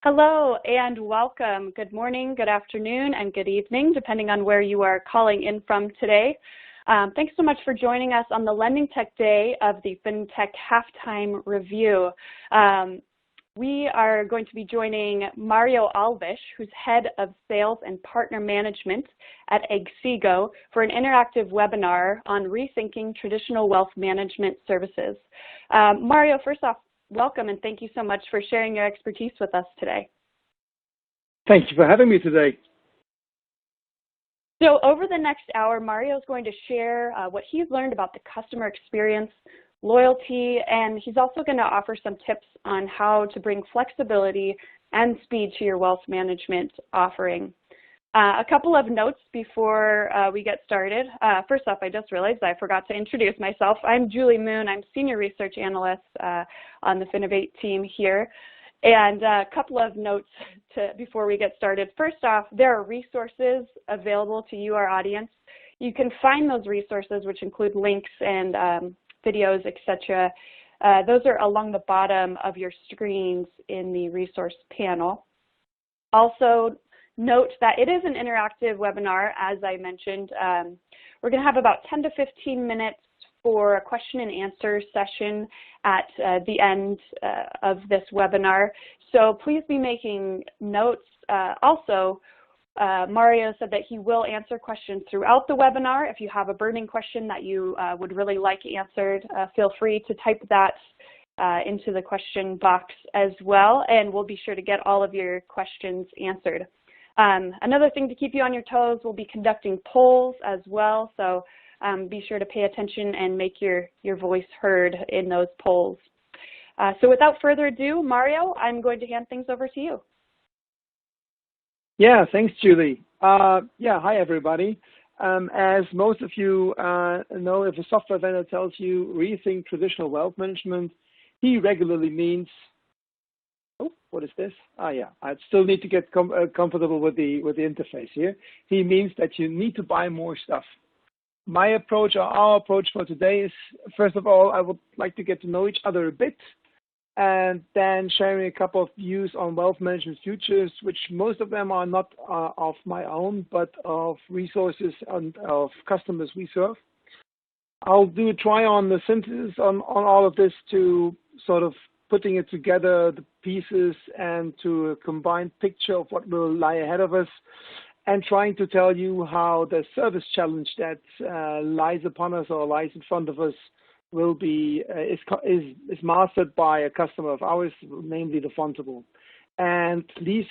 Hello and welcome. Good morning, good afternoon, and good evening, depending on where you are calling in from today. Thanks so much for joining us on the Lending Tech Day of the FinTech Halftime Review. We are going to be joining Mario Alves, who's Head of Sales and Partner Management at aixigo, for an interactive webinar on rethinking traditional wealth management services. Mario, first off, welcome and thank you so much for sharing your expertise with us today. Thank you for having me today. So over the next hour, Mario is going to share what he's learned about the customer experience, loyalty, and he's also going to offer some tips on how to bring flexibility and speed to your wealth management offering. A couple of notes before we get started. First off, I just realized I forgot to introduce myself. I'm Julie Moon. I'm Senior Research Analyst on the Finovate team here. And a couple of notes before we get started. First off, there are resources available to you, our audience. You can find those resources, which include links and videos, etc. Those are along the bottom of your screens in the resource panel. Also, note that it is an interactive webinar, as I mentioned. We're going to have about 10 to 15 minutes for a question and answer session at the end of this webinar. So please be making notes. Also, Mario said that he will answer questions throughout the webinar. If you have a burning question that you would really like answered, feel free to type that into the question box as well, and we'll be sure to get all of your questions answered. Another thing to keep you on your toes, we'll be conducting polls as well, so be sure to pay attention and make your voice heard in those polls. So without further ado, Mario, I'm going to hand things over to you. Yeah, thanks, Julie. Hi, everybody. As most of you know, if a software vendor tells you rethink traditional wealth management, he regularly means, oh, what is this? I still need to get comfortable with the interface here. He means that you need to buy more stuff. My approach, or our approach for today is, first of all, I would like to get to know each other a bit, and then sharing a couple of views on wealth management futures, which most of them are not of my own, but of resources and of customers we serve. I'll do a try on the synthesis on all of this to sort of putting it together, the pieces, and to a combined picture of what will lie ahead of us, and trying to tell you how the service challenge that lies upon us or lies in front of us will be is mastered by a customer of ours, namely the Fontable. And least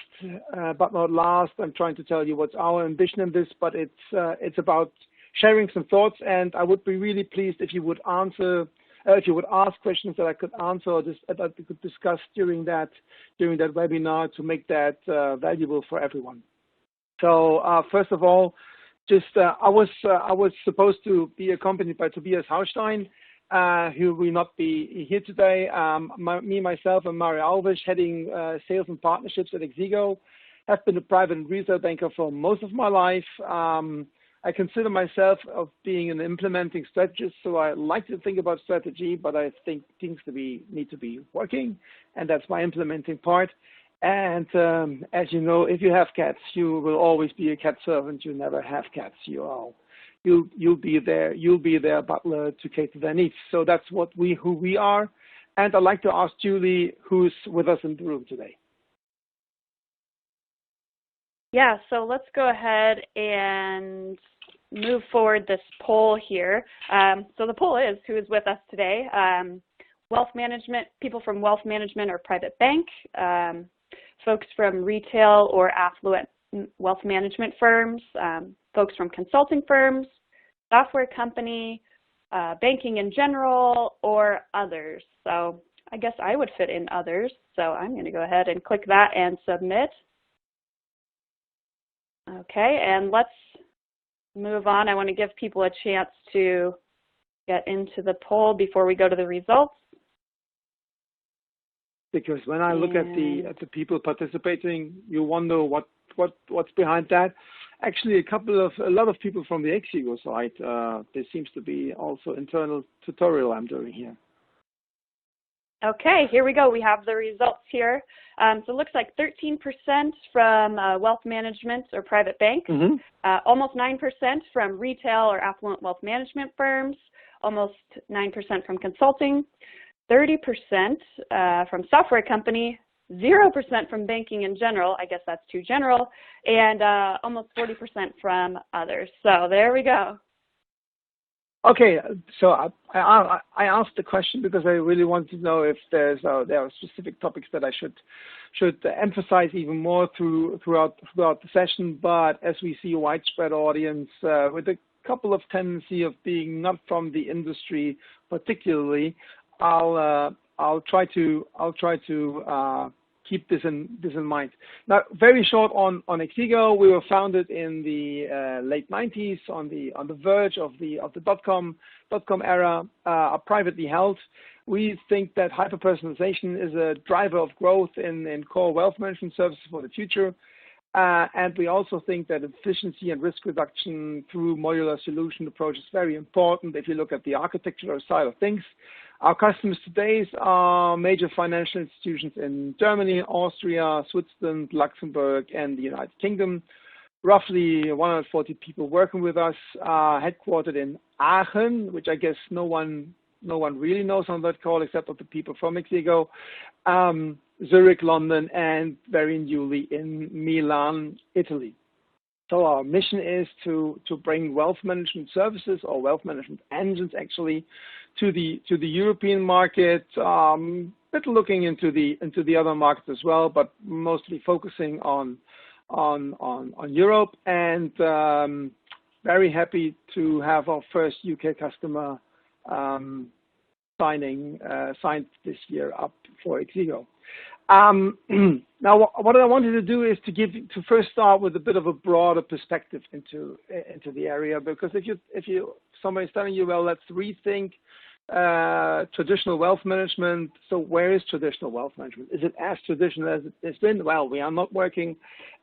but not last, I'm trying to tell you what's our ambition in this, but it's about sharing some thoughts, and I would be really pleased if you would ask questions that I could answer or that we could discuss during that webinar to make that valuable for everyone. So first of all, I was supposed to be accompanied by Tobias Haustein, who will not be here today. Myself, and Mario Alves, heading sales and partnerships at aixigo, have been a private and retail banker for most of my life. I consider myself of being an implementing strategist, so I like to think about strategy, but I think things need to be working, and that's my implementing part. And as you know, if you have cats, you will always be a cat servant. You never have cats. You'll be their butler to cater their needs. So that's who we are. And I'd like to ask Julie, who's with us in the room today. Yeah, so let's go ahead and move forward this poll here. So the poll is, who is with us today? Wealth management, people from wealth management or private bank, folks from retail or affluent wealth management firms, folks from consulting firms, software company, banking in general, or others. So I guess I would fit in others. So I'm going to go ahead and click that and submit. Okay, and let's move on. I want to give people a chance to get into the poll before we go to the results. Because when I look at the people participating, you wonder what's behind that. Actually, a lot of people from the aixigo side. There seems to be also internal tutorial I'm doing here. Okay, here we go. We have the results here. So it looks like 13% from wealth management or private banks, almost 9% from retail or affluent wealth management firms, almost 9% from consulting, 30% from software company, 0% from banking in general. I guess that's too general, and almost 40% from others. So there we go. Okay, so I asked the question because I really want to know if there are specific topics that I should emphasize even more throughout the session. But as we see a widespread audience with a couple of tendency of being not from the industry particularly, I'll try to keep this in mind. Now, very short on aixigo. We were founded in the late 90s, on the verge of the dot-com era, are privately held. We think that hyper-personalization is a driver of growth in core wealth management services for the future. And we also think that efficiency and risk reduction through modular solution approach is very important if you look at the architectural side of things. Our customers today are major financial institutions in Germany, Austria, Switzerland, Luxembourg, and the United Kingdom. Roughly 140 people working with us, headquartered in Aachen, which I guess no one really knows on that call except of the people from aixigo, Zurich, London, and very newly in Milan, Italy. So our mission is to bring wealth management services or wealth management engines actually to the European market, bit looking into the other markets as well, but mostly focusing on Europe, and very happy to have our first UK customer signed this year up for aixigo. Now, what I wanted to do is to first start with a bit of a broader perspective into the area, because if somebody's telling you, well, let's rethink traditional wealth management. So where is traditional wealth management? Is it as traditional as it's been? Well, we are not working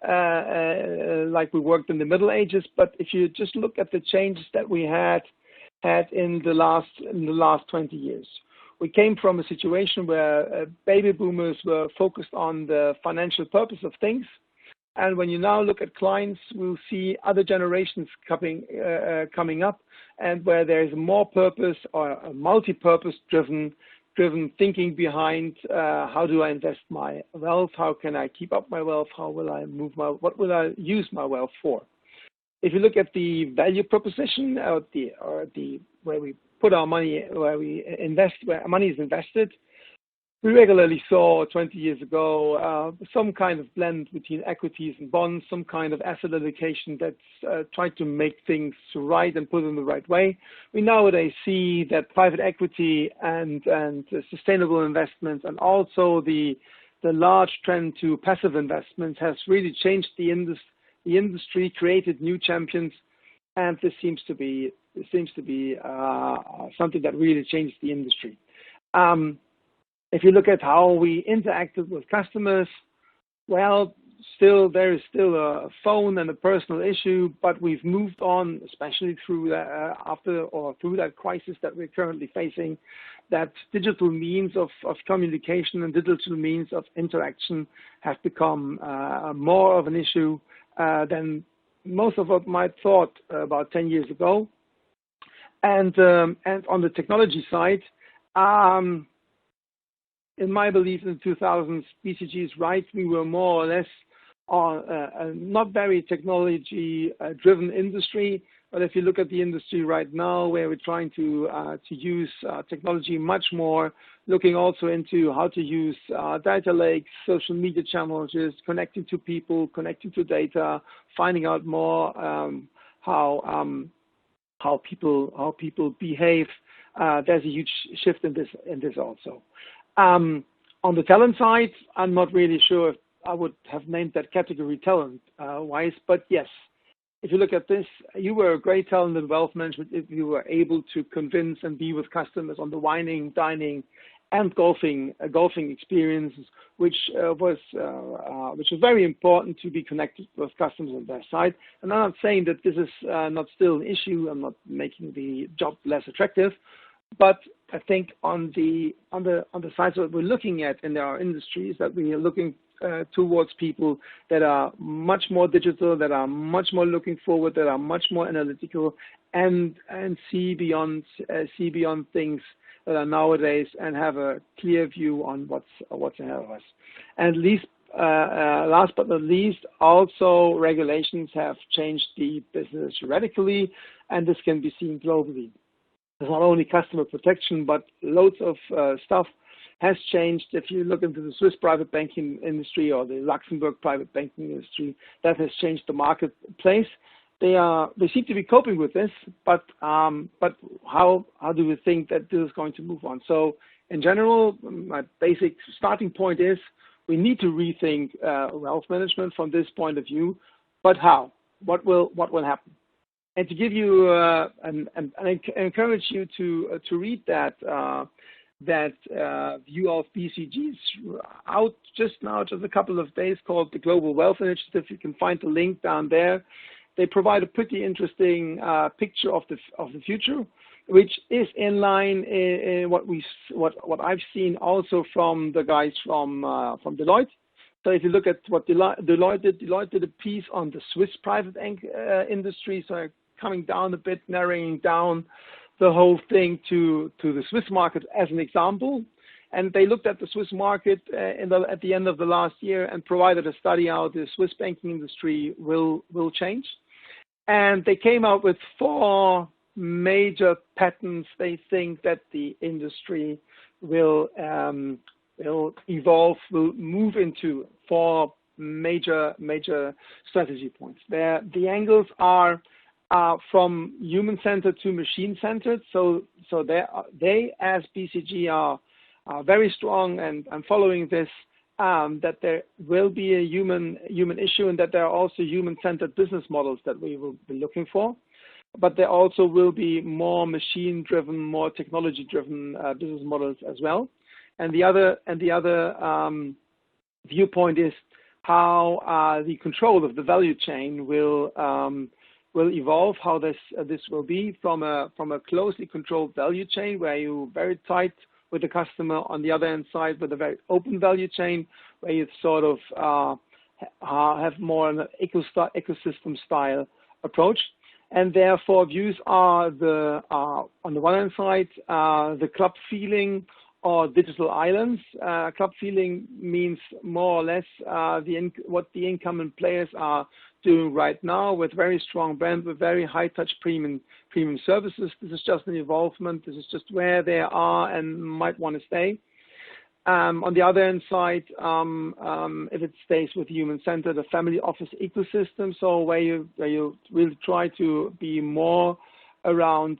like we worked in the Middle Ages, but if you just look at the changes that we had in the last 20 years. We came from a situation where baby boomers were focused on the financial purpose of things. And when you now look at clients, we'll see other generations coming up, and where there's more purpose or a multi-purpose driven thinking behind how do I invest my wealth? How can I keep up my wealth? How will I what will I use my wealth for? If you look at the value proposition or the where we put our money, where we invest, where money is invested, we regularly saw 20 years ago some kind of blend between equities and bonds, some kind of asset allocation that's tried to make things right and put in the right way. We nowadays see that private equity and sustainable investments, and also the large trend to passive investments, has really changed the industry, created new champions, and this seems to be something that really changed the industry. If you look at how we interacted with customers, well, there is still a phone and a personal issue, but we've moved on, especially through that crisis that we're currently facing. That digital means of communication and digital means of interaction have become more of an issue than most of us might thought about 10 years ago. And on the technology side, in my belief, in the 2000s, BCG is right. We were more or less on a not very technology-driven industry. But if you look at the industry right now, where we're trying to use technology much more, looking also into how to use data lakes, social media channels, connecting to people, connecting to data, finding out more how people behave. There's a huge shift in this also. On the talent side, I'm not really sure if I would have named that category talent-wise, but yes, if you look at this, you were a great talent in wealth management if you were able to convince and be with customers on the wining, dining, and golfing experiences, which was very important to be connected with customers on their side. And I'm not saying that this is not still an issue. I'm not making the job less attractive, but I think on the sides that we're looking at in our industries, that we are looking towards people that are much more digital, that are much more looking forward, that are much more analytical, and see beyond things that are nowadays, and have a clear view on what's ahead of us. And last but not least, also regulations have changed the business radically, and this can be seen globally. It's not only customer protection, but loads of stuff has changed. If you look into the Swiss private banking industry or the Luxembourg private banking industry, that has changed the marketplace. They seem to be coping with this, but how do we think that this is going to move on? So in general, my basic starting point is we need to rethink wealth management from this point of view, but how? What will happen? And to give you, and I encourage you to read that view of BCG's out just a couple of days, called the Global Wealth Initiative. You can find the link down there. They provide a pretty interesting picture of the future, which is in line in what I've seen also from the guys from Deloitte. So if you look at what Deloitte did a piece on the Swiss private industry, so coming down a bit, narrowing down the whole thing to the Swiss market as an example. And they looked at the Swiss market at the end of the last year and provided a study how the Swiss banking industry will change. And they came out with 4 major patterns they think that the industry will evolve, will move into. 4 major strategy points. The angles are from human-centered to machine-centered. So they as BCG are very strong and following this, that there will be a human issue, and that there are also human-centered business models that we will be looking for. But there also will be more machine-driven, more technology-driven business models as well. And the other viewpoint is how the control of the value chain will evolve. How this will be from a closely controlled value chain, where you're very tight with the customer, on the other hand side with a very open value chain, where you sort of have more an ecosystem style approach. And therefore views are on the one hand side, the club feeling or digital islands. Club feeling means more or less what the incumbent players are doing right now, with very strong brand, with very high touch premium services. This is just an evolvement. This is just where they are and might want to stay. On the other hand side, if it stays with human-centered, a family office ecosystem, so where you really try to be more around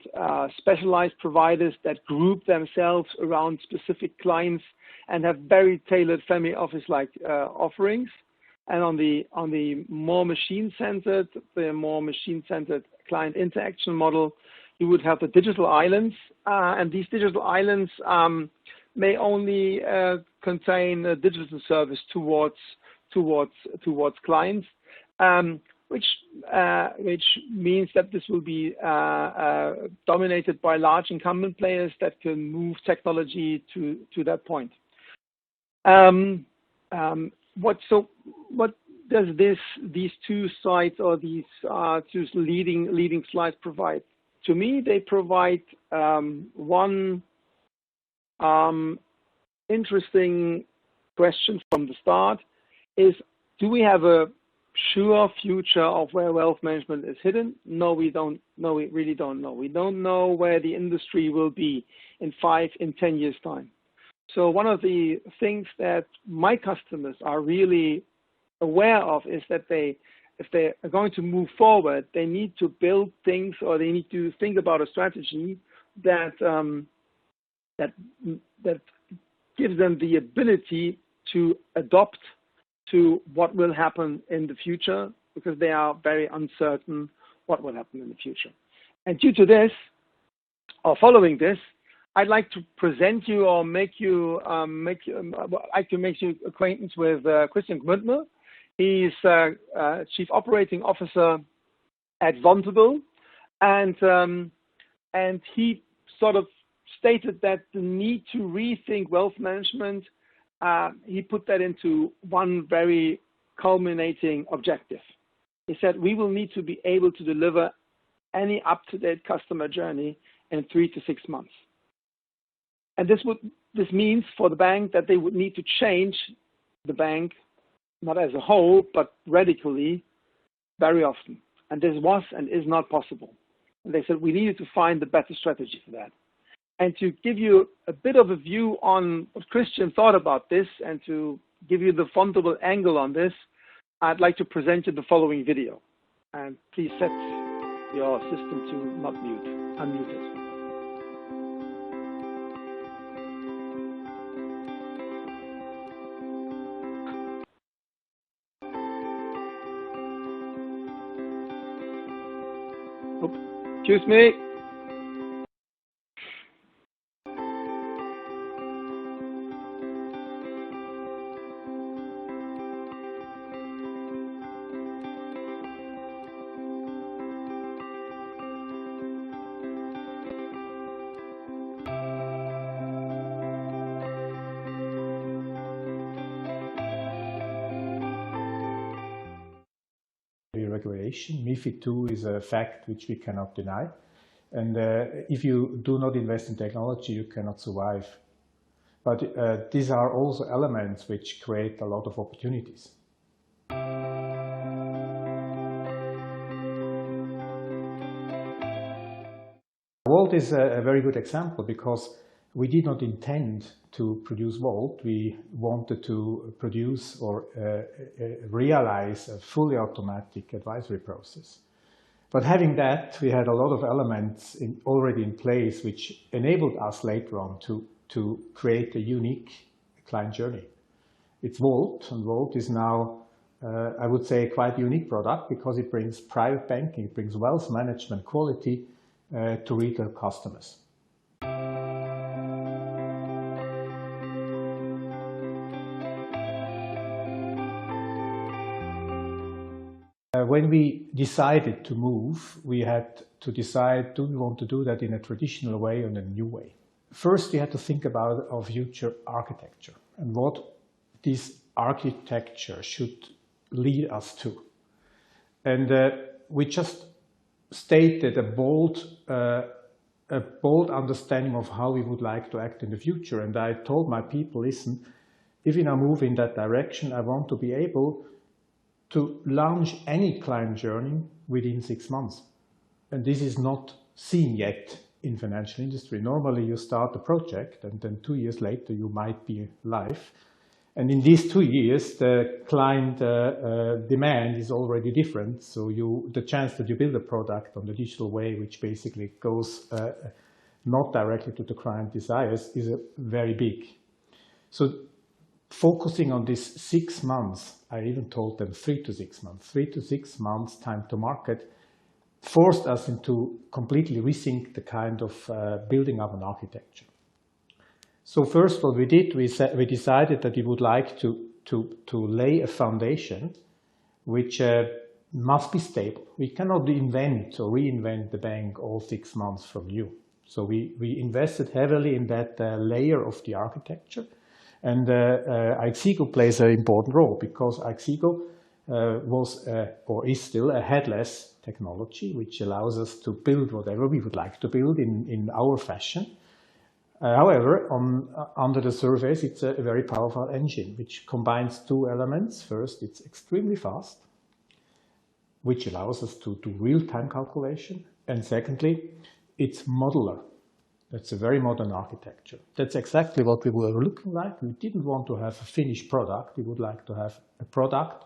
specialized providers that group themselves around specific clients and have very tailored family office-like offerings. And on the more machine-centered, client interaction model, you would have the digital islands, and these digital islands may only contain a digital service towards clients, which means that this will be dominated by large incumbent players that can move technology to that point. What does these 2 sides, or these 2 leading slides provide? To me, they provide one interesting question from the start: is, do we have a sure future of where wealth management is hidden? No, we don't. No, we really don't know. We don't know where the industry will be in 5, in 10 years' time. So one of the things that my customers are really aware of is that if they are going to move forward, they need to build things, or they need to think about a strategy that gives them the ability to adopt to what will happen in the future, because they are very uncertain what will happen in the future. And due to this, or following this, I'd like to present you, or make you acquaintance with Christian Gmündner. He's Chief Operating Officer at Vontable, and he sort of stated that the need to rethink wealth management, he put that into one very culminating objective. He said, we will need to be able to deliver any up-to-date customer journey in 3 to 6 months. And this means for the bank that they would need to change the bank, not as a whole, but radically, very often. And this was and is not possible. And they said we needed to find the better strategy for that. And to give you a bit of a view on what Christian thought about this and to give you the fundable angle on this, I'd like to present you the following video. And please set your system to not mute, unmute it. Excuse me. Regulation. MiFID II is a fact which we cannot deny. And if you do not invest in technology, you cannot survive. But these are also elements which create a lot of opportunities. Vault is a very good example because we did not intend to produce Vault. We wanted to produce or realize a fully automatic advisory process. But having that, we had a lot of elements already in place which enabled us later on to create a unique client journey. It's Vault, and Vault is now, I would say, a quite unique product because it brings private banking, it brings wealth management quality to retail customers. When we decided to move, we had to decide, do we want to do that in a traditional way or in a new way? First, we had to think about our future architecture and what this architecture should lead us to. And we just stated a bold understanding of how we would like to act in the future. And I told my people, listen, if we now move in that direction, I want to be able to launch any client journey within 6 months. And this is not seen yet in financial industry. Normally you start a project and then 2 years later you might be live. And in these 2 years, the client demand is already different. So the chance that you build a product on the digital way, which basically goes not directly to the client desires, is very big. So focusing on this 6 months, I even told them 3 to 6 months, 3 to 6 months time to market, forced us into completely rethink the kind of building up an architecture. So first what we did, we decided that we would like to lay a foundation which must be stable. We cannot invent or reinvent the bank all 6 months from new. So we invested heavily in that layer of the architecture. And aixigo plays an important role because aixigo was or is still a headless technology which allows us to build whatever we would like to build in our fashion. However, under the surface, it's a very powerful engine which combines 2 elements. First, it's extremely fast, which allows us to do real-time calculation. And secondly, it's modular. That's a very modern architecture. That's exactly what we were looking like. We didn't want to have a finished product. We would like to have a product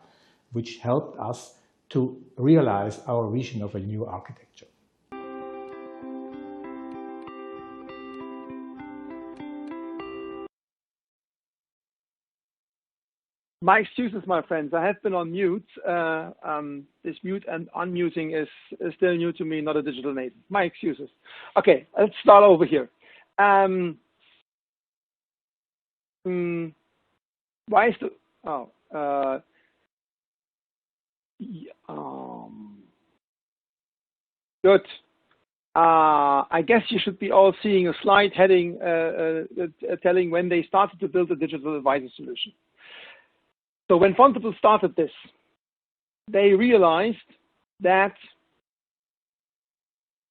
which helped us to realize our vision of a new architecture. My excuses, my friends. I have been on mute. This mute and unmuting is still new to me, not a digital native. My excuses. Okay, let's start over here. Why is the good. I guess you should be all seeing a slide heading telling when they started to build a digital advisor solution. So when Fontable started this, they realized that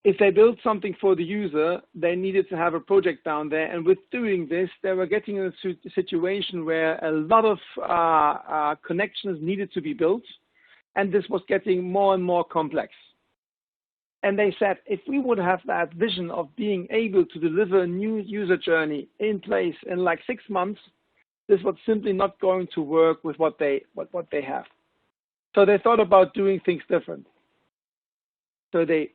if they built something for the user, they needed to have a project down there. And with doing this, they were getting in a situation where a lot of connections needed to be built. And this was getting more and more complex. And they said, if we would have that vision of being able to deliver a new user journey in place in like 6 months, this was simply not going to work with what they have. So they thought about doing things different. So they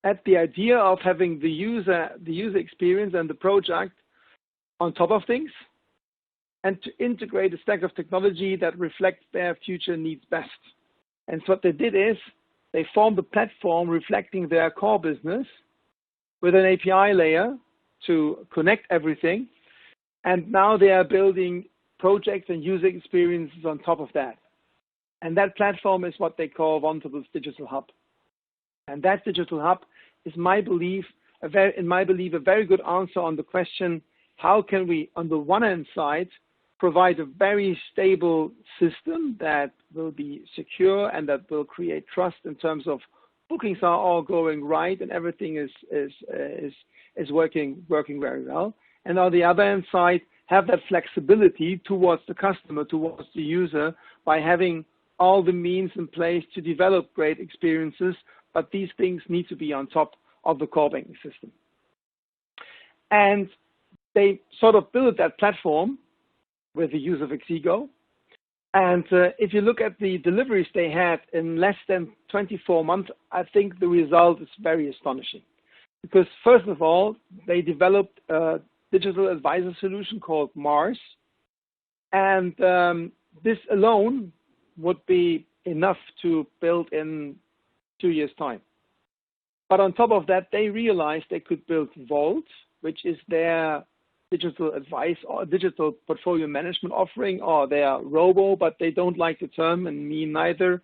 had the idea of having the user experience and the project on top of things, and to integrate a stack of technology that reflects their future needs best. And so what they did is they formed a platform reflecting their core business with an API layer to connect everything. And now they are building projects and user experiences on top of that. And that platform is what they call Vontable's Digital Hub. And that Digital Hub is, in my belief, a very good answer on the question, how can we, on the one hand side, provide a very stable system that will be secure and that will create trust in terms of bookings are all going right and everything is working very well. And on the other hand side, have that flexibility towards the customer, towards the user, by having all the means in place to develop great experiences, but these things need to be on top of the core banking system. And they sort of built that platform with the use of aixigo. And if you look at the deliveries they had in less than 24 months, I think the result is very astonishing. Because first of all, they developed a digital advisor solution called Mars. And this alone would be enough to build in 2 years' time. But on top of that, they realized they could build Vault, which is their digital advice or digital portfolio management offering, or their robo, but they don't like the term, and me neither,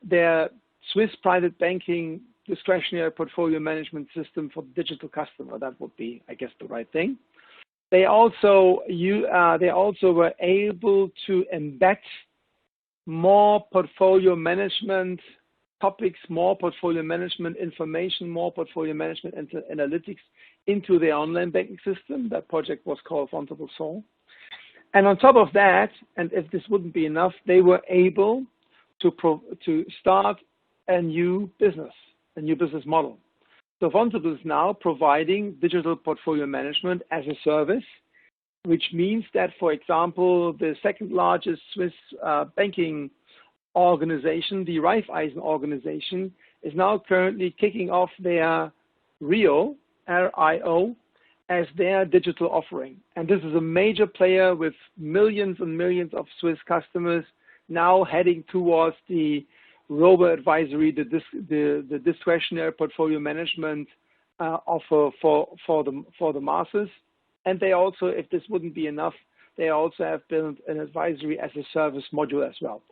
their Swiss private banking discretionary portfolio management system for the digital customer. That would be, I guess, the right thing. They also were able to embed more portfolio management topics, more portfolio management information, more portfolio management analytics into their online banking system. That project was called Fontable Soul. And on top of that, and if this wouldn't be enough, they were able to start a new business model. So Fontable is now providing digital portfolio management as a service, which means that, for example, the second largest Swiss banking organization, the Raiffeisen organization, is now currently kicking off their RIO, R-I-O, as their digital offering. And this is a major player with millions and millions of Swiss customers now heading towards the robo-advisory, the discretionary portfolio management offer for the masses. And they also, if this wouldn't be enough, they also have built an advisory as a service module as well.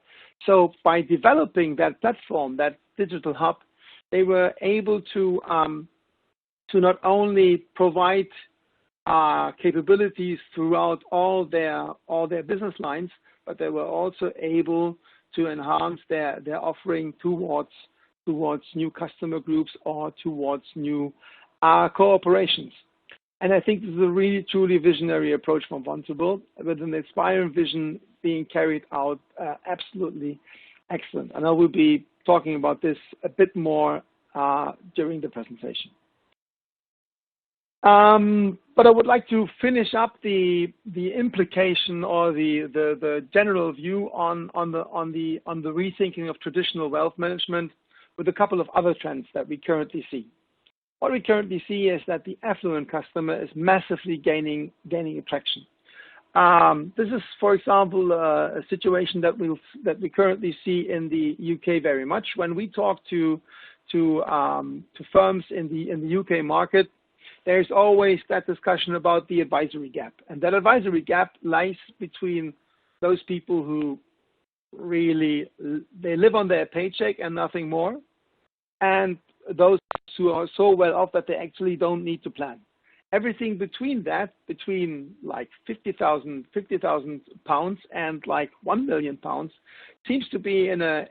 So by developing that platform, that digital hub, they were able to not only provide capabilities throughout all their business lines, but they were also able to enhance their offering towards new customer groups or towards new cooperations. And I think this is a really truly visionary approach from Fontable, with an inspiring vision being carried out absolutely excellent. And I will be talking about this a bit more during the presentation. But I would like to finish up the implication or the general view on the rethinking of traditional wealth management with a couple of other trends that we currently see. What we currently see is that the affluent customer is massively gaining attraction. This is, for example, a situation that we currently see in the UK very much. When we talk to firms in the UK market, there's always that discussion about the advisory gap, and that advisory gap lies between those people who really they live on their paycheck and nothing more, and those who are so well off that they actually don't need to plan. Everything between that, between like 50,000 pounds and like 1 million pounds, seems to be in a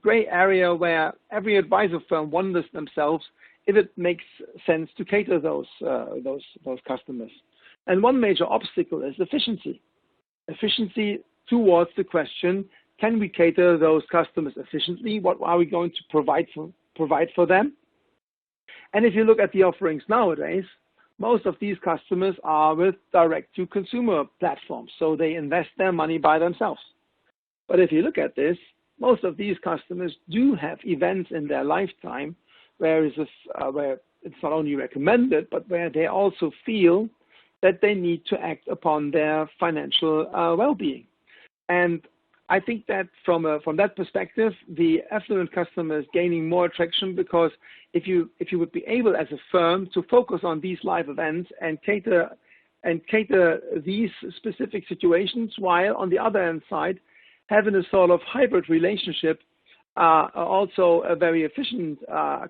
gray area where every advisor firm wonders themselves if it makes sense to cater those customers. And one major obstacle is efficiency. Efficiency towards the question, can we cater those customers efficiently? What are we going to provide for them? And if you look at the offerings nowadays, most of these customers are with direct-to-consumer platforms, so they invest their money by themselves. But if you look at this, most of these customers do have events in their lifetime where it's not only recommended, but where they also feel that they need to act upon their financial well-being. And I think that from that perspective, the affluent customer is gaining more traction, because if you would be able as a firm to focus on these live events and cater these specific situations, while on the other hand side having a sort of hybrid relationship, also a very efficient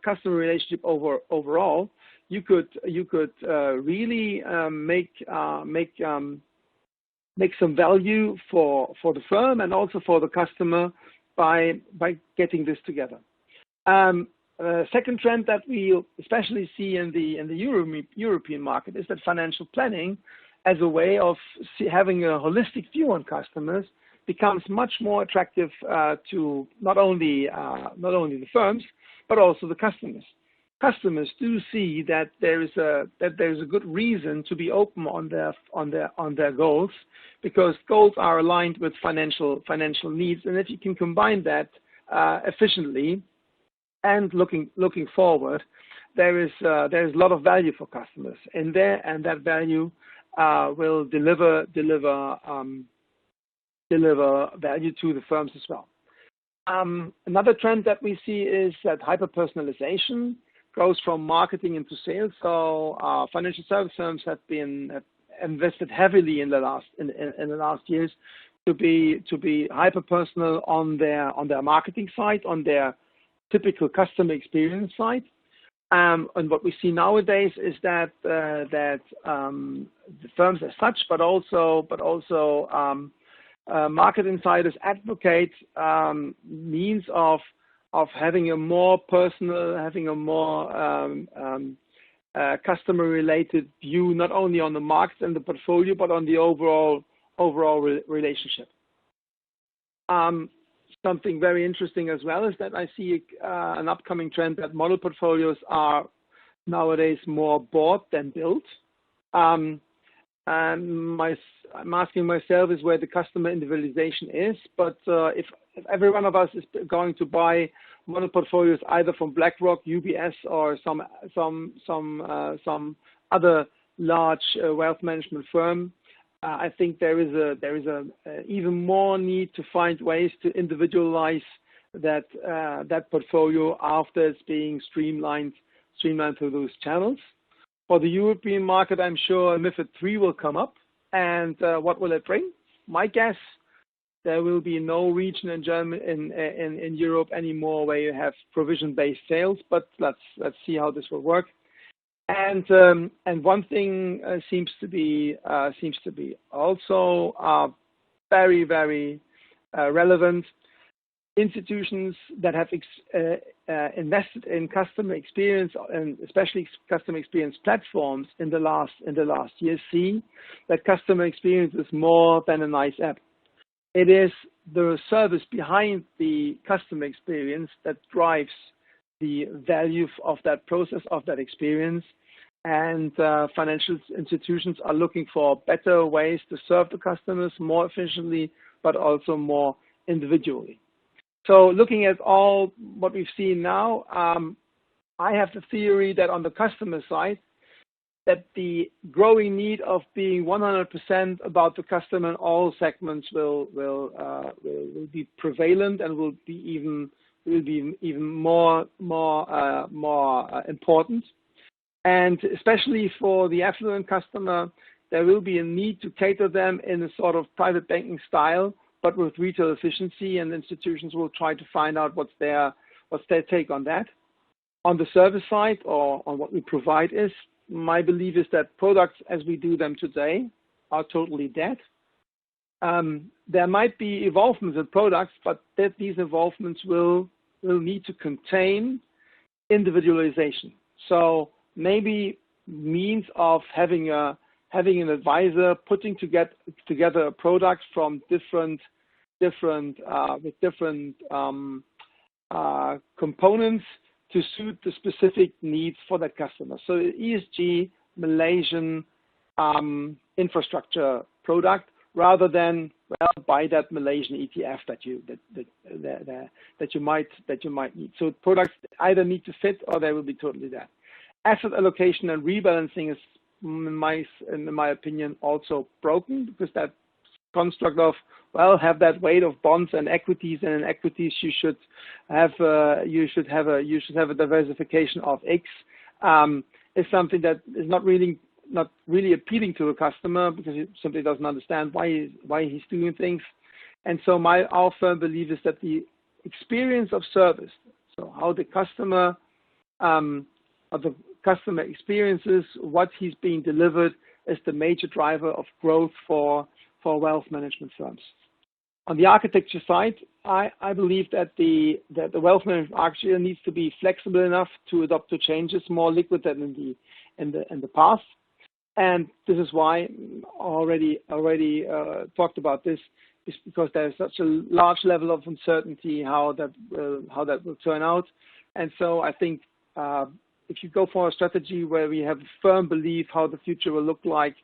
customer relationship overall, you could really make some value for the firm and also for the customer by getting this together. Second trend that we especially see in the European market is that financial planning, as a way of having a holistic view on customers, becomes much more attractive to not only the firms but also the customers. Customers do see that there is a good reason to be open on their goals, because goals are aligned with financial needs, and if you can combine that efficiently and looking forward, there is a lot of value for customers in there, and that value will deliver value to the firms as well. Another trend that we see is that hyper-personalization goes from marketing into sales. So financial service firms have invested heavily in the last years to be hyper personal on their marketing side, on their typical customer experience side. And what we see nowadays is that the firms as such, but also market insiders advocate means of having a more personal, having a more customer-related view, not only on the market and the portfolio, but on the overall relationship. Something very interesting as well is that I see an upcoming trend that model portfolios are nowadays more bought than built. And I'm asking myself is where the customer individualization is, but if every one of us is going to buy model portfolios either from BlackRock, UBS, or some other large wealth management firm, I think there is a even more need to find ways to individualize that portfolio after it's being streamlined through those channels. For the European market, I'm sure MiFID III will come up, and what will it bring? My guess, there will be no region in Europe anymore where you have provision-based sales, but let's see how this will work. And one thing seems to be also very, very relevant. Institutions that have invested in customer experience, and especially customer experience platforms in the last year, see that customer experience is more than a nice app. It is the service behind the customer experience that drives the value of that process, of that experience. And financial institutions are looking for better ways to serve the customers more efficiently, but also more individually. So looking at all what we've seen now, I have the theory that on the customer side, that the growing need of being 100% about the customer in all segments will be prevalent, and will be even more important. And especially for the affluent customer, there will be a need to cater them in a sort of private banking style, but with retail efficiency, and institutions will try to find out what's their take on that. On the service side, or on what we provide, is my belief is that products as we do them today are totally dead. There might be evolvements in products, but that these evolvements will need to contain individualization. So maybe means of having an advisor putting together a product from different components to suit the specific needs for that customer. So ESG Malaysian infrastructure product, rather than, well, buy that Malaysian ETF that you might need. So products either need to fit, or they will be totally there. Asset allocation and rebalancing is, in my opinion, also broken, because that construct of, well, have that weight of bonds and equities, and in equities you should have a diversification of X, is something that is not really appealing to a customer, because he simply doesn't understand why he's doing things. And so our firm belief is that the experience of service, so how the customer experiences what he's being delivered, is the major driver of growth for wealth management firms. On the architecture side, I believe that the wealth management architecture needs to be flexible enough to adapt to changes, more liquid than in the past. And this is why already talked about this, is because there's such a large level of uncertainty how that will turn out. And so I think if you go for a strategy where we have a firm belief how the future will look like,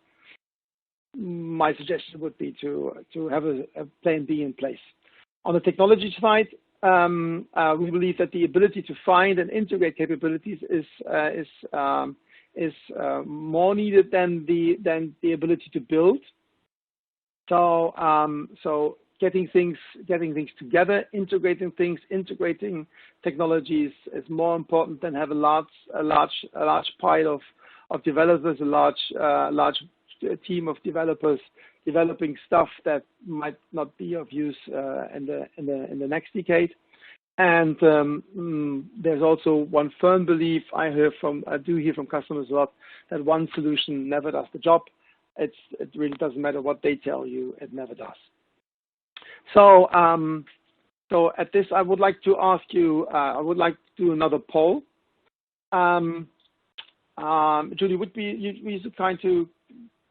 my suggestion would be to have a plan B in place. On the technology side, we believe that the ability to find and integrate capabilities is more needed than the ability to build. So getting things together, integrating technologies is more important than have a large pile of developers, a large team of developers developing stuff that might not be of use in the next decade. And there's also one firm belief I do hear from customers a lot, that one solution never does the job. It really doesn't matter what they tell you, it never does. So at this, I would like to ask you, I would like to do another poll. Julie, would you so kind to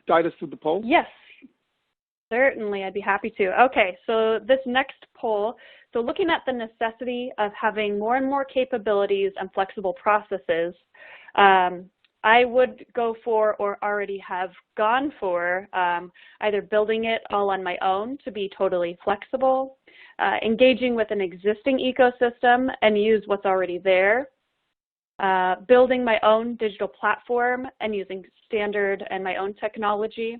guide us through the poll? Yes, certainly, I'd be happy to. Okay, so this next poll, so looking at the necessity of having more and more capabilities and flexible processes, I would go for, or already have gone for, either building it all on my own to be totally flexible, engaging with an existing ecosystem and use what's already there, building my own digital platform and using standard and my own technology,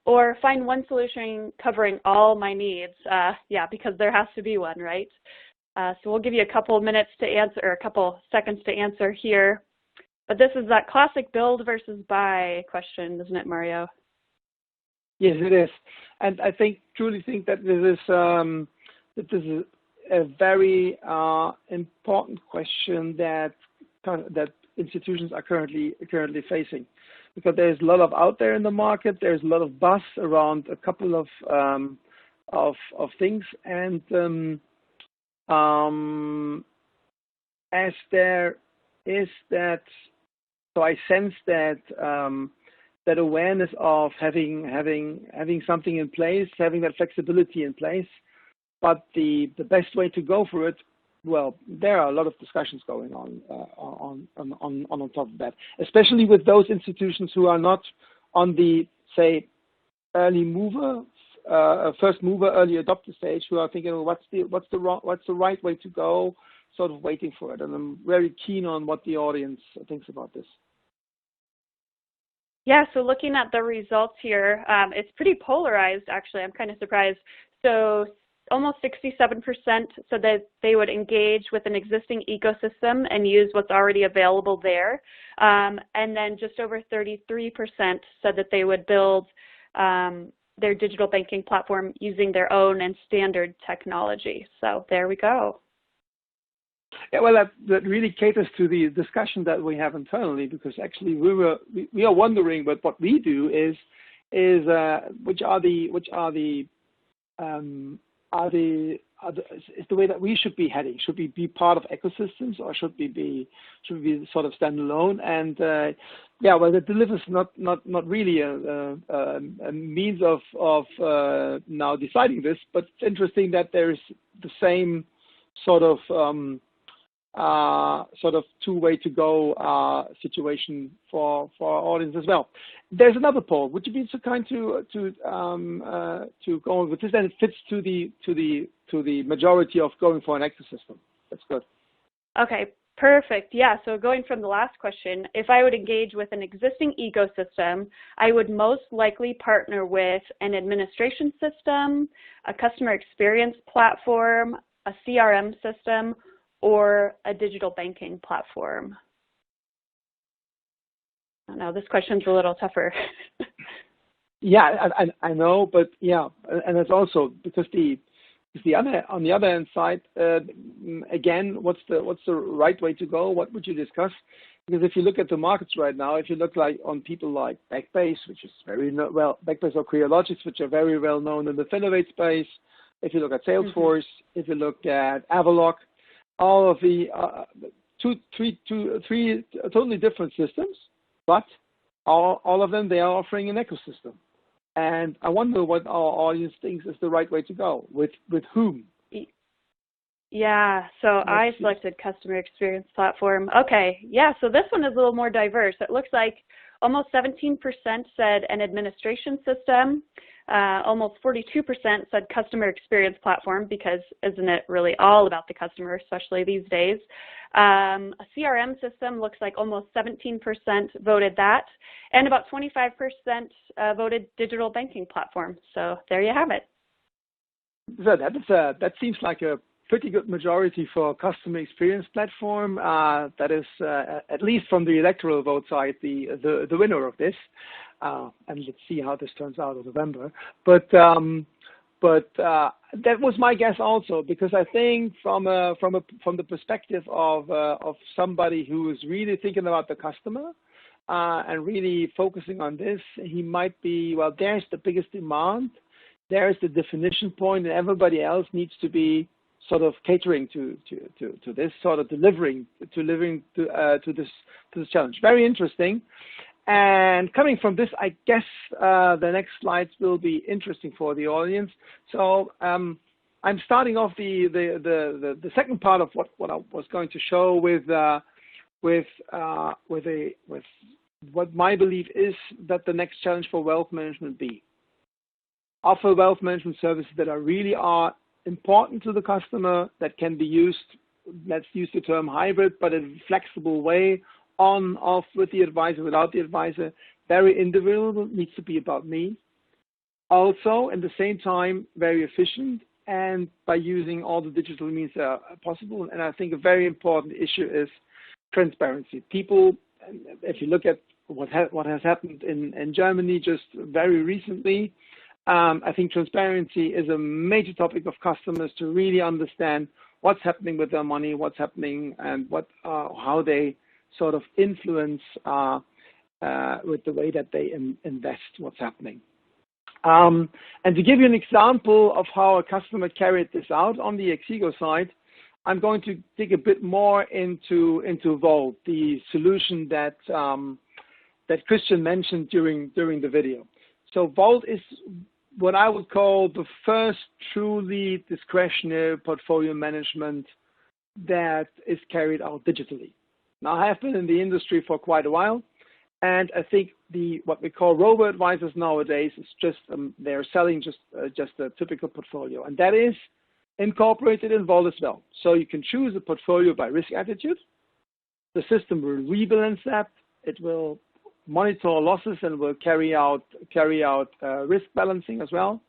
or find one solution covering all my needs. Because there has to be one, right? So we'll give you a couple of minutes to answer, or a couple seconds to answer here. But this is that classic build versus buy question, isn't it, Mario? Yes, it is. And I truly think that this is a very important question that institutions are currently facing, because there's a lot of out there in the market. There's a lot of buzz around a couple of things, and as there is that, so I sense that that awareness of having something in place, having that flexibility in place, but the best way to go for it. Well, there are a lot of discussions going on top of that, especially with those institutions who are not on the, say, early mover, first mover, early adopter stage, who are thinking, what's the right way to go, sort of waiting for it. And I'm very keen on what the audience thinks about this. Yeah, so looking at the results here, it's pretty polarized, actually. I'm kind of surprised. So almost 67% said that they would engage with an existing ecosystem and use what's already available there. And then just over 33% said that they would build their digital banking platform using their own and standard technology. So there we go. Yeah, well, that really caters to the discussion that we have internally, because actually we are wondering, but what we do is which are the is the way that we should be heading. Should we be part of ecosystems, or should we be sort of standalone? And yeah, well, it delivers not really a means of now deciding this, but it's interesting that there's the same sort of two-way to go situation for our audience as well. There's another poll. Would you be so kind to go on with this? And it fits to the majority of going for an ecosystem. That's good. Okay, perfect. Yeah, so going from the last question, if I would engage with an existing ecosystem, I would most likely partner with an administration system, a customer experience platform, a CRM system, or a digital banking platform. I don't know, this question's a little tougher. Yeah, I know, but yeah, and it's also because on the other hand side, again, what's the right way to go? What would you discuss? Because if you look at the markets right now, if you look like on people like Backbase, which is Backbase or Crealogics, which are very well known in the Finovate space. If you look at Salesforce, if you look at Avaloq, all of the three totally different systems, but all of them, they are offering an ecosystem. And I wonder what our audience thinks is the right way to go. With whom? Yeah, so I selected customer experience platform. Okay, yeah, so this one is a little more diverse. It looks like almost 17% said an administration system. Almost 42% said customer experience platform, because isn't it really all about the customer, especially these days? A CRM system looks like almost 17% voted that, and about 25% voted digital banking platform. So there you have it. So that seems like a pretty good majority for customer experience platform. That is, at least from the electoral vote side, the winner of this. And let's see how this turns out in November. But that was my guess also, because I think from the perspective of somebody who is really thinking about the customer and really focusing on this, he might be, well, there's the biggest demand, there's the definition point, and everybody else needs to be sort of catering to this, sort of delivering to this challenge. Very interesting. And coming from this, I guess the next slides will be interesting for the audience. So I'm starting off the second part of what I was going to show with what my belief is that the next challenge for wealth management be. Offer wealth management services that really are important to the customer, that can be used, let's use the term hybrid, but in a flexible way, on, off, with the advisor, without the advisor, very individual, needs to be about me. Also, at the same time, very efficient, and by using all the digital means that are possible. And I think a very important issue is transparency. People, if you look at what has happened in Germany just very recently, I think transparency is a major topic of customers to really understand what's happening with their money, what's happening, and how they sort of influence with the way that they invest what's happening. And to give you an example of how a customer carried this out on the aixigo side, I'm going to dig a bit more into Vault, the solution that Christian mentioned during the video. So Vault is what I would call the first truly discretionary portfolio management that is carried out digitally. Now, I have been in the industry for quite a while, and I think what we call robo-advisors nowadays is just they're selling just a typical portfolio, and that is incorporated in Vault as well. So you can choose a portfolio by risk attitude. The system will rebalance that. It will monitor losses and will carry out risk balancing as well.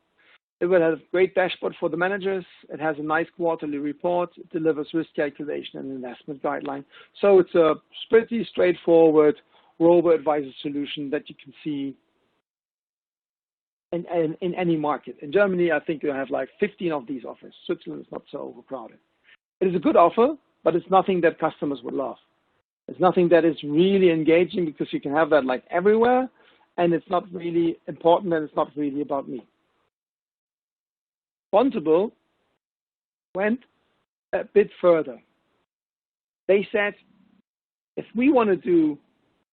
It will have a great dashboard for the managers. It has a nice quarterly report. It delivers risk calculation and investment guideline. So it's a pretty straightforward robo-advisor solution that you can see in any market. In Germany, I think you have like 15 of these offers. Switzerland is not so overcrowded. It is a good offer. but it's nothing that customers would love. It's nothing that is really engaging because you can have that like everywhere, and it's not really important and it's not really about me. Fontable went a bit further. They said, if we want to do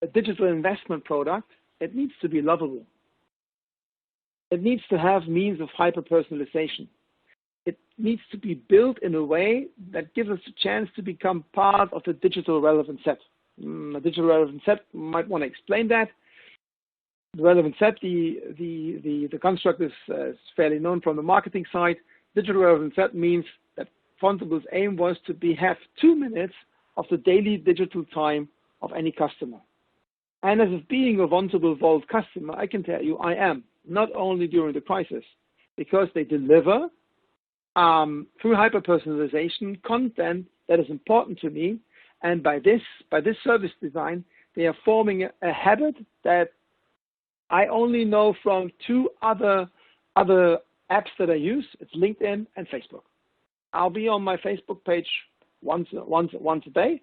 a digital investment product, it needs to be lovable. It needs to have means of hyper-personalization. It needs to be built in a way that gives us a chance to become part of the digital relevant set. A digital relevant set, might want to explain that. The relevant set, the construct is fairly known from the marketing side. Digital relevant set means that Fontable's aim was to have 2 minutes of the daily digital time of any customer. And as of being a Fontable Vault customer, I can tell you I am, not only during the crisis, because they deliver through hyper-personalization content that is important to me. And by this service design, they are forming a habit that I only know from 2 other apps that I use. It's LinkedIn and Facebook. I'll be on my Facebook page once a day,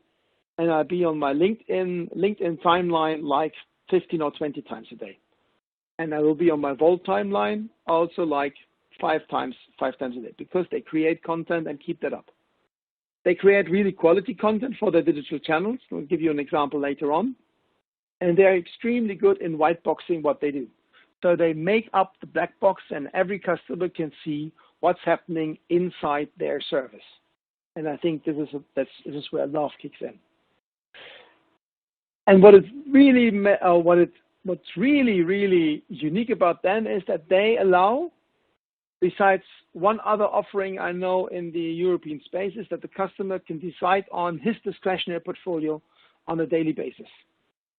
and I'll be on my LinkedIn timeline like 15 or 20 times a day. And I will be on my Vault timeline also like 5 times a day, because they create content and keep that up. They create really quality content for their digital channels. I'll give you an example later on. And they're extremely good in white boxing what they do. So they make up the black box, and every customer can see what's happening inside their service. And I think this is where love kicks in. And what's really unique about them is that they allow, besides one other offering I know in the European space, is that the customer can decide on his discretionary portfolio on a daily basis.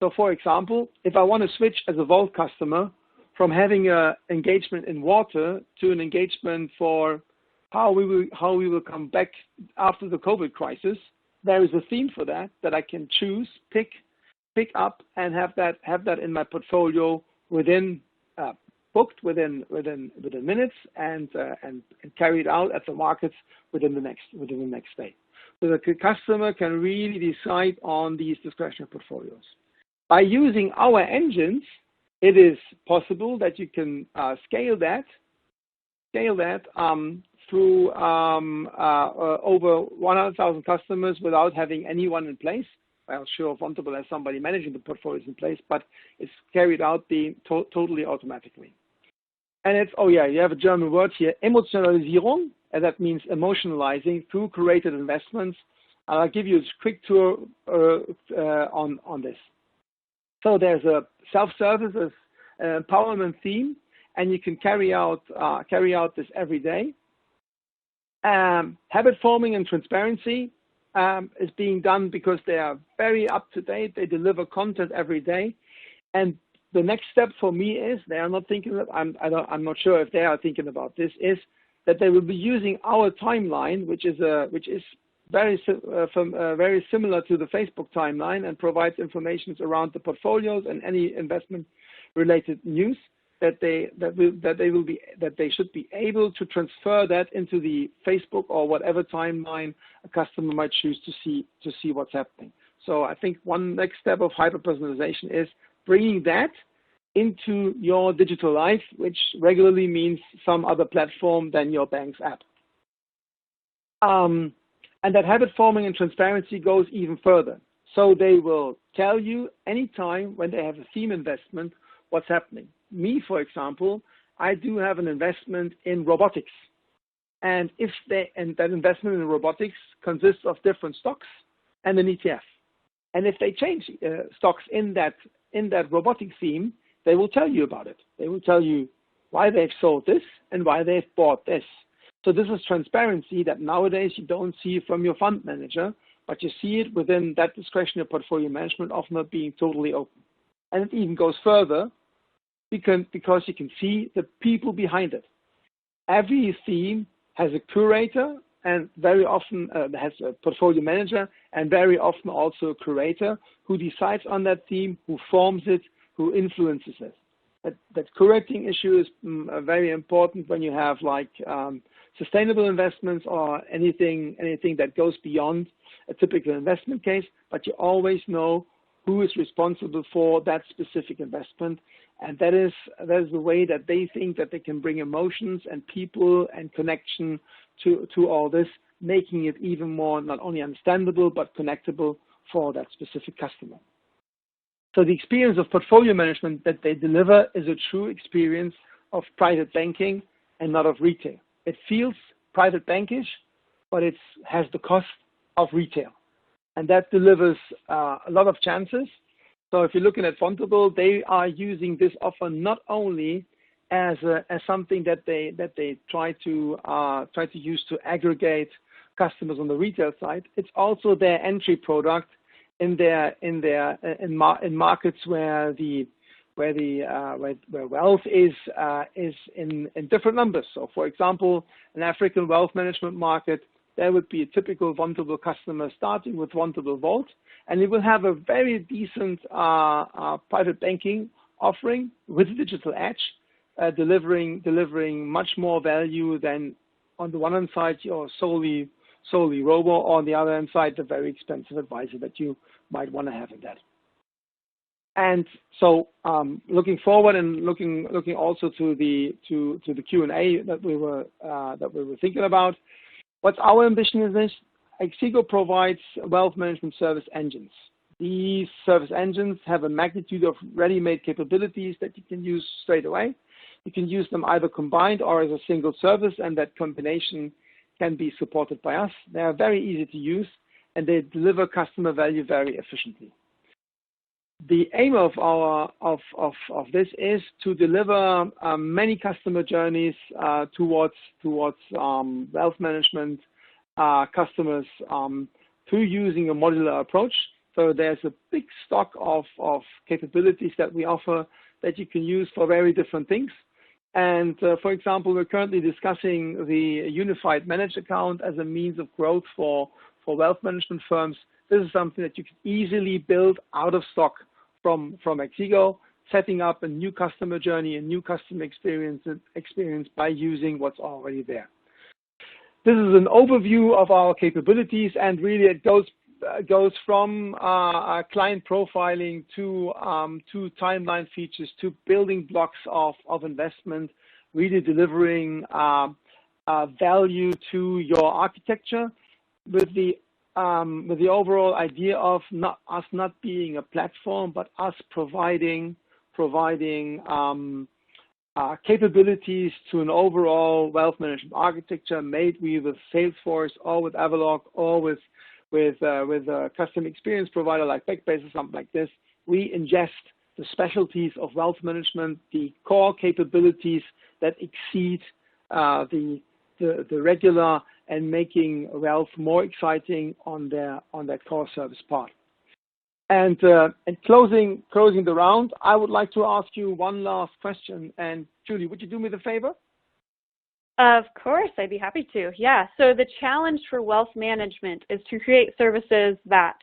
So for example, if I want to switch as a Vault customer from having an engagement in water to an engagement for how we will come back after the COVID crisis, there is a theme for that I can choose, pick up, and have that in my portfolio within booked within minutes and carried out at the markets within the next day. So the customer can really decide on these discretionary portfolios. By using our engines, it is possible that you can scale that through over 100,000 customers without having anyone in place. Well, sure, Fontable has somebody managing the portfolios in place, but it's carried out totally automatically. And it's, you have a German word here, Emotionalisierung, and that means emotionalizing through curated investments. I'll give you a quick tour on this. So there's a self-service empowerment theme, and you can carry out this every day. Habit forming and transparency is being done because they are very up to date. They deliver content every day, and the next step for me is they are not thinking. I'm not sure if they are thinking about this. Is that they will be using our timeline, which is very similar to the Facebook timeline, and provides information around the portfolios and any investment related news that they should be able to transfer that into the Facebook or whatever timeline a customer might choose to see what's happening. So I think one next step of hyper-personalization is bringing that into your digital life, which regularly means some other platform than your bank's app. And that habit forming and transparency goes even further. So they will tell you anytime when they have a theme investment what's happening. Me, for example, I do have an investment in robotics. And that investment in robotics consists of different stocks and an ETF. And if they change stocks in that robotic theme, they will tell you about it. They will tell you why they've sold this and why they've bought this. So this is transparency that nowadays you don't see from your fund manager, but you see it within that discretionary portfolio management of not being totally open. And it even goes further because you can see the people behind it. Every theme has a curator, and very often has a portfolio manager, and very often also a curator who decides on that theme, who forms it, who influences it. That curating issue is very important when you have sustainable investments or anything that goes beyond a typical investment case, but you always know who is responsible for that specific investment. And that is the way that they think that they can bring emotions and people and connection to all this, making it even more not only understandable, but connectable for that specific customer. So the experience of portfolio management that they deliver is a true experience of private banking and not of retail. It feels private bankish, but it has the cost of retail. And that delivers a lot of chances. So if you're looking at Fontable, they are using this offer not only as something that they try to use to aggregate customers on the retail side. It's also their entry product in markets where wealth is in different numbers. So, for example, an African wealth management market, there would be a typical Fontable customer starting with Fontable Vault, and it will have a very decent private banking offering with digital edge, delivering much more value than on the one hand side your solely robo, or on the other hand side the very expensive advisor that you might want to have in that. And so, looking forward and looking also to the Q&A that we were thinking about. What's our ambition in this? aixigo provides wealth management service engines. These service engines have a magnitude of ready-made capabilities that you can use straight away. You can use them either combined or as a single service, and that combination can be supported by us. They are very easy to use, and they deliver customer value very efficiently. The aim of this is to deliver many customer journeys towards wealth management customers through using a modular approach. So there's a big stock of capabilities that we offer that you can use for very different things. And for example, we're currently discussing the unified managed account as a means of growth for wealth management firms. This is something that you can easily build out of stock from aixigo, setting up a new customer journey, a new customer experience by using what's already there. This is an overview of our capabilities, and really it goes from client profiling to timeline features to building blocks of investment, really delivering value to your architecture with the overall idea of us not being a platform, but us providing capabilities to an overall wealth management architecture made with Salesforce or with Avalok or with a custom experience provider like Backbase or something like this. We ingest the specialties of wealth management, the core capabilities that exceed the regular, and making wealth more exciting on their core service part. And closing the round, I would like to ask you one last question. And Julie, would you do me the favor? Of course, I'd be happy to. Yeah, so the challenge for wealth management is to create services that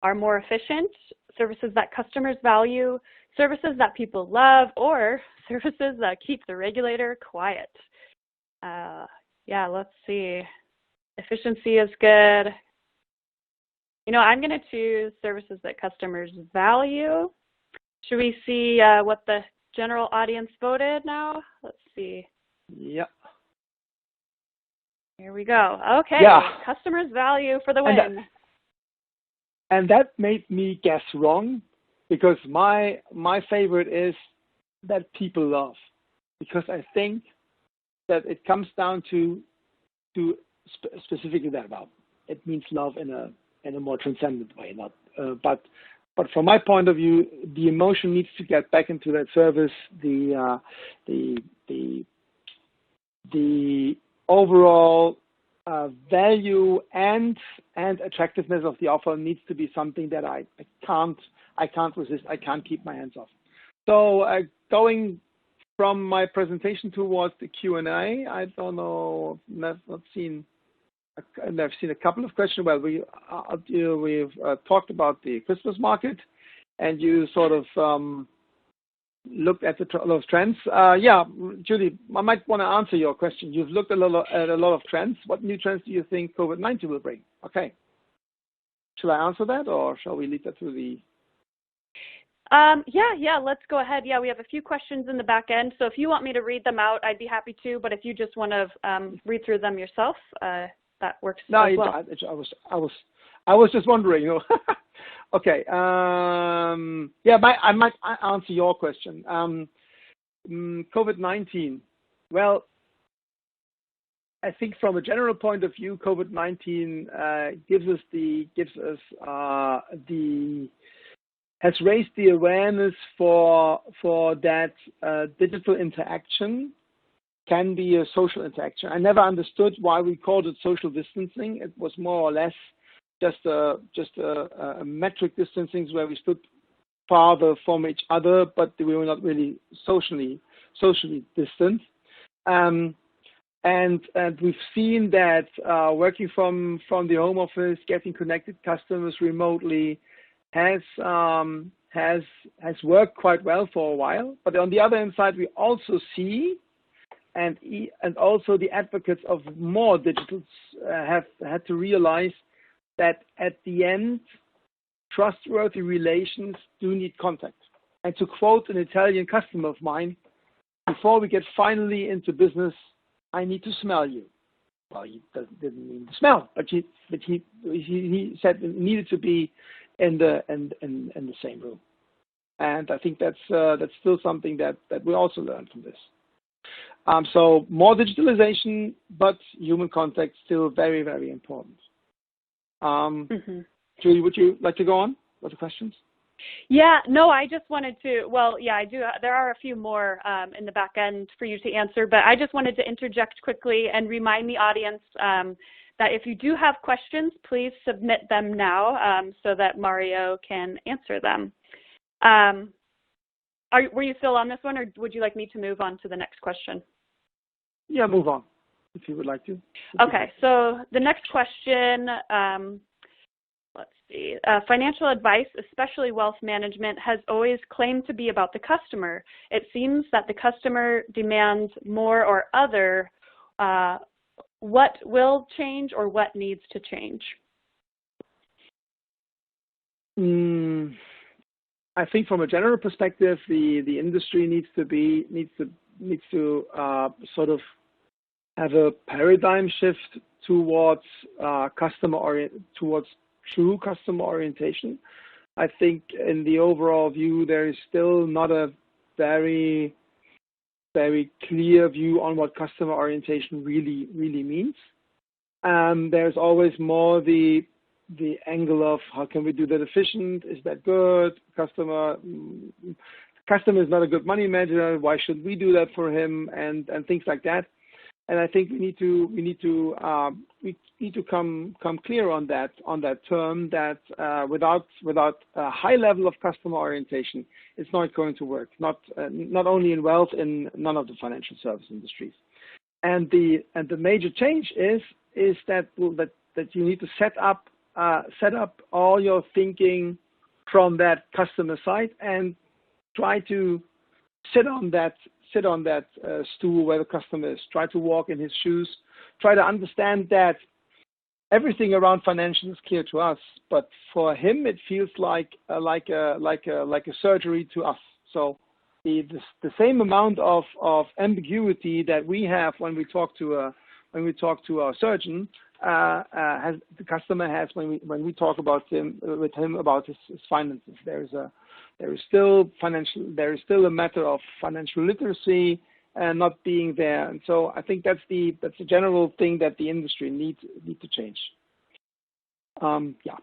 are more efficient, services that customers value, services that people love, or services that keep the regulator quiet. Yeah, let's see. Efficiency is good. You know, I'm going to choose services that customers value. Should we see what the general audience voted now? Let's see. Yep. Here we go. Okay. Yeah. Customers value for the win. And that made me guess wrong, because my favorite is that people love, because I think that it comes down to specifically that about. It means love in a more transcendent way, not but from my point of view, the emotion needs to get back into that service. The overall value and attractiveness of the offer needs to be something that I can't resist. I can't keep my hands off. So going from my presentation towards the Q&A, I don't know. I've seen a couple of questions. Well, we've talked about the Christmas market, and you sort of looked at those trends. Yeah, Julie, I might want to answer your question. You've looked at a lot of trends. What new trends do you think COVID-19 will bring? Okay. Should I answer that, or shall we leave that to the... Yeah, let's go ahead. Yeah, we have a few questions in the back end, so if you want me to read them out, I'd be happy to, but if you just want to read through them yourself, that works as well. I was just wondering, you know. Okay. Yeah, I might answer your question. COVID-19. Well, I think from a general point of view, COVID-19 has raised the awareness for that digital interaction can be a social interaction. I never understood why we called it social distancing. It was more or less just a metric distancing where we stood farther from each other, but we were not really socially distant. And we've seen that working from the home office, getting connected customers remotely has worked quite well for a while. But on the other hand side, we also see, and also the advocates of more digitals have had to realize that at the end, trustworthy relations do need contact. And to quote an Italian customer of mine, before we get finally into business, I need to smell you. Well, he didn't mean to smell, but he said it needed to be in the same room. And I think that's still something that we also learned from this. So more digitalization, but human contact still very, very important. Julie, would you like to go on with the questions? Yeah, no, I just wanted to, well, yeah, I do. There are a few more in the back end for you to answer, but I just wanted to interject quickly and remind the audience that if you do have questions, please submit them now so that Mario can answer them. Were you still on this one, or would you like me to move on to the next question? Yeah, move on, if you would like to. Okay, so the next question, let's see. Financial advice, especially wealth management, has always claimed to be about the customer. It seems that the customer demands more or other. What will change or what needs to change? I think from a general perspective, the industry needs to sort of have a paradigm shift towards towards true customer orientation. I think in the overall view, there is still not a very, very clear view on what customer orientation really means. There's always more the angle of how can we do that efficient? Is that good? Customer is not a good money manager. Why should we do that for him? And things like that. And I think we need to come clear on that term that without a high level of customer orientation, it's not going to work. Not only in wealth, in none of the financial service industries. And the major change is that you need to set up all your thinking from that customer side and try to sit on that stool where the customer is. Try to walk in his shoes. Try to understand that everything around financial is clear to us, but for him it feels like a surgery to us. So the same amount of ambiguity that we have when we talk to our surgeon, the customer has when we talk with him about his finances. There is still a matter of financial literacy and not being there, and so I think that's the general thing that the industry need to change. Yeah.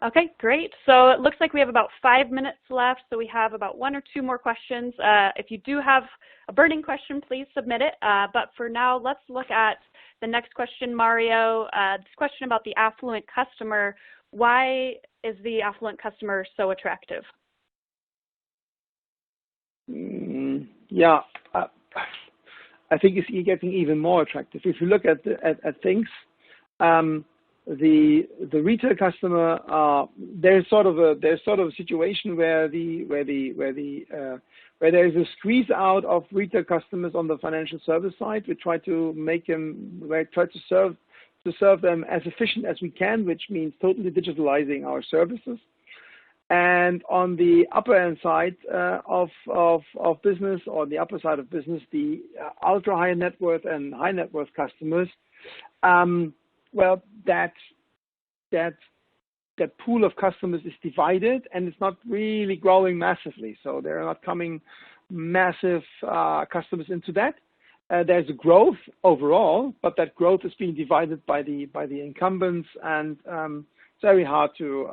Okay, great. So it looks like we have about 5 minutes left, so we have about 1 or 2 more questions. If you do have a burning question, please submit it. But for now, let's look at the next question, Mario. This question about the affluent customer. Why is the affluent customer so attractive? Yeah, I think it's getting even more attractive. If you look at things, the retail customer, there's sort of a situation where there is a squeeze out of retail customers on the financial service side. We try to serve them as efficient as we can, which means totally digitalizing our services. And on the upper end side of business, or the upper side of business, the ultra high net worth and high net worth customers, well, that pool of customers is divided, and it's not really growing massively. So there are not coming massive customers into that. There's a growth overall, but that growth is being divided by the incumbents, and it's very hard to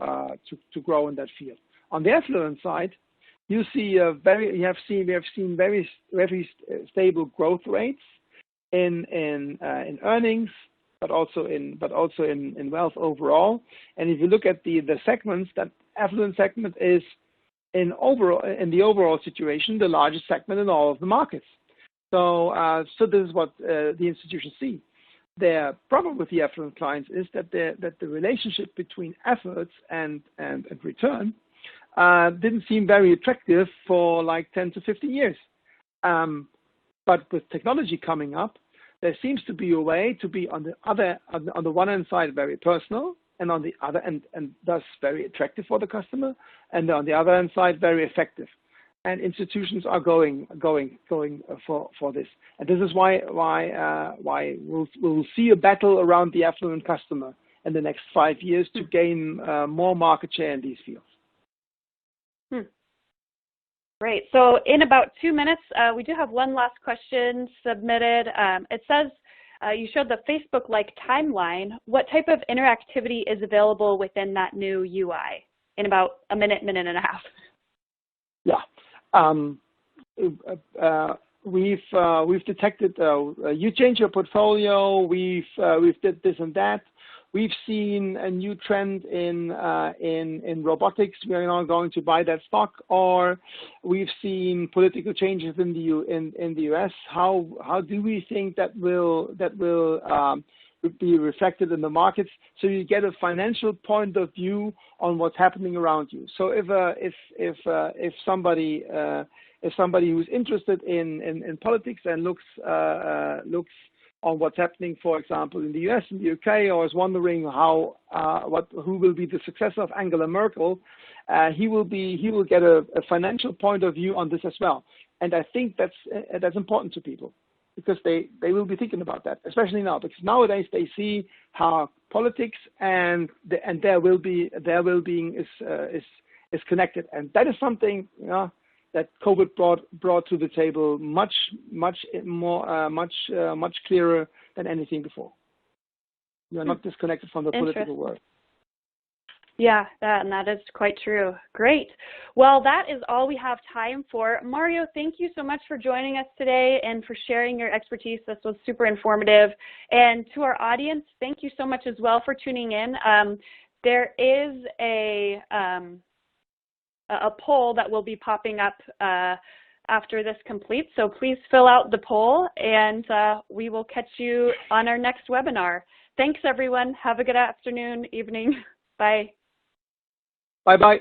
grow in that field. On the affluent side, we have seen very stable growth rates in earnings, but also in wealth overall. And if you look at the segments, that affluent segment is in the overall situation the largest segment in all of the markets. So this is what the institutions see. Their problem with the affluent clients is that the relationship between efforts and return didn't seem very attractive for like 10 to 15 years. But with technology coming up, there seems to be a way to be on the one hand side very personal, and on the other and thus very attractive for the customer, and on the other hand side very effective. And institutions are going for this. And this is why we'll see a battle around the affluent customer in the next 5 years to gain more market share in these fields. Great. So in about 2 minutes, we do have one last question submitted. It says, you showed the Facebook-like timeline. What type of interactivity is available within that new UI? In about a minute and a half. Yeah. We've detected you change your portfolio. We've did this and that. We've seen a new trend in robotics. We are now going to buy that stock. Or we've seen political changes in the U.S. How do we think that will be reflected in the markets? So you get a financial point of view on what's happening around you. So if somebody who's interested in politics and looks on what's happening, for example, in the US and the UK, or is wondering who will be the successor of Angela Merkel, he will get a financial point of view on this as well. And I think that's important to people, because they will be thinking about that, especially now, because nowadays they see how politics and their well-being is connected, and that is something that COVID brought to the table much clearer than anything before. You are not disconnected from the political world. Yeah, that is quite true. Great. Well, that is all we have time for. Mario, thank you so much for joining us today and for sharing your expertise. This was super informative. And to our audience, thank you so much as well for tuning in. There is a poll that will be popping up after this completes. So please fill out the poll, and we will catch you on our next webinar. Thanks, everyone. Have a good afternoon, evening. Bye. Bye-bye.